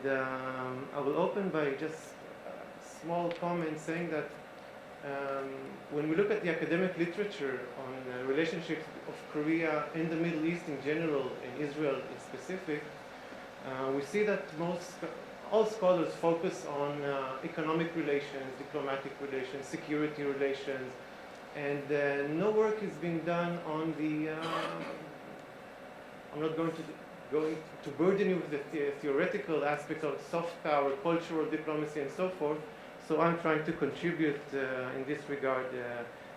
I will open by just a small comment saying that when we look at the academic literature on relationships of Korea and the Middle East in general, and Israel in specific, we see that all scholars focus on economic relations, diplomatic relations, security relations, and no work has been done on the I'm not going to burden you with the theoretical aspects of soft power, cultural diplomacy, and so forth. So I'm trying to contribute in this regard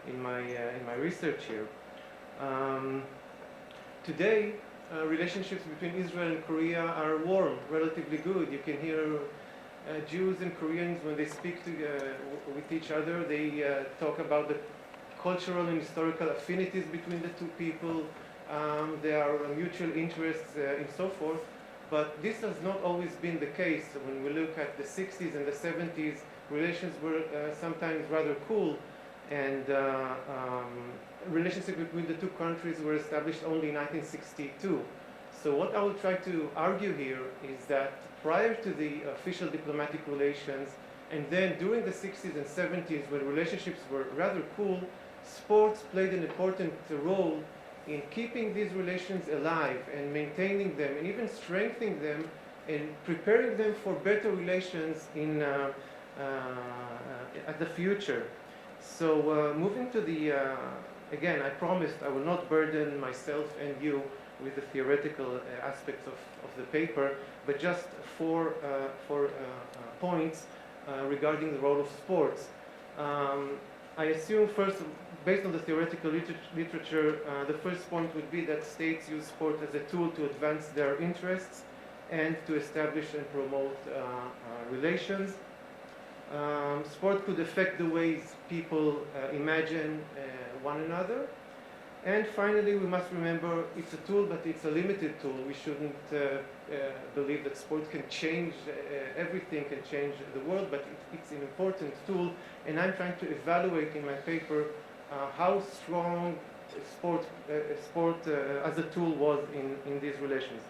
in my research here. Today, relationships between Israel and Korea are warm, relatively good. You can hear Jews and Koreans when they speak with each other. They talk about the cultural and historical affinities between the two people. There are mutual interests and so forth, but this has not always been the case. When we look at the 60s and the 70s, relations were sometimes rather cool, and relationships between the two countries were established only in 1962. So what I will try to argue here is that prior to the official diplomatic relations, and then during the 60s and 70s, when relationships were rather cool, sports played an important role in keeping these relations alive and maintaining them and even strengthening them and preparing them for better relations in at the future. So moving to the, again, I promised I will not burden myself and you with the theoretical aspects of the paper, but just four points regarding the role of sports. I assume first, based on the theoretical literature, the first point would be that states use sport as a tool to advance their interests and to establish and promote relations. Sport could affect the ways people imagine one another. And finally, we must remember it's a tool, but it's a limited tool. We shouldn't believe that sport can change everything, can change the world, but it's an important tool. And I'm trying to evaluate in my paper how strong sport as a tool was in these relations.